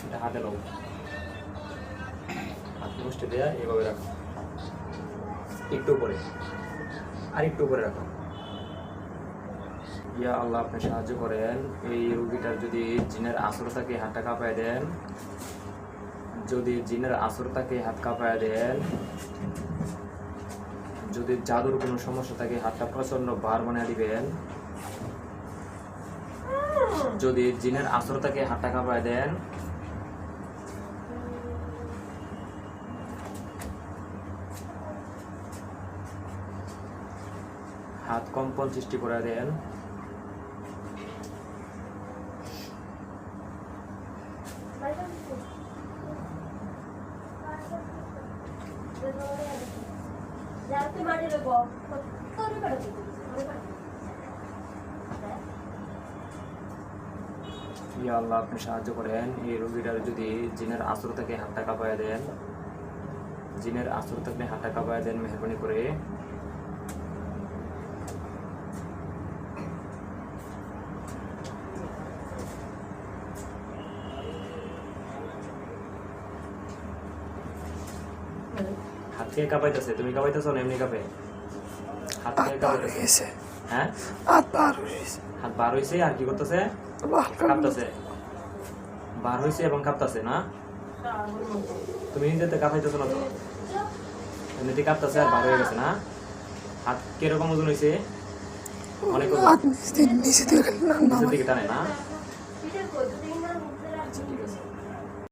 এটা হাতে নাও, হাত মুষ্টি দেয়া এভাবে রাখো, একটু উপরে, আর একটু উপরে রাখো। ইয়া আল্লাহ, আপনি সাহায্য করেন, এই রোগীটার যদি জিনের আসর থাকে হাতটা কাঁপায় দেন, যদি জিনের আসর থাকে হাত কাঁপায় দেন, যদি জাদুর কোনো সমস্যা থাকে হাতটা প্রচন্ড ভার বানিয়ে দিবেন, যদি জিনের আসর থাকে হাতটা কাঁপায় দেন, হাত কম্পন সৃষ্টি করে দেন, ইয়া আল্লাহ, আপনি সাহায্য করেন, এই রোগীটার যদি জিনের আসর থেকে হাতটা কাঁপায় দেন, জিনের আসর থেকে হাতটা কাঁপায় দেন মেহরবানি করে। হাত কে কাঁপাইতেছে? তুমি কাঁপাইতেছো না এমনি কাঁপে? হাত কে কাঁপাইতেছে? হ্যাঁ, হাত বার হইছে আর কি করতেছে? কাঁপতেছে, বার হইছে এবং কাঁপতেছে না? তুমি নিজেতে কাঁপাইতেছো না তো? এমনিতে কাঁপতেছে আর বার হয়ে গেছে না? হাত কিরকম ওজন হয়েছে? অনেক ওজন, নিচের দিকে টানে না? আচ্ছা ঠিক আছে।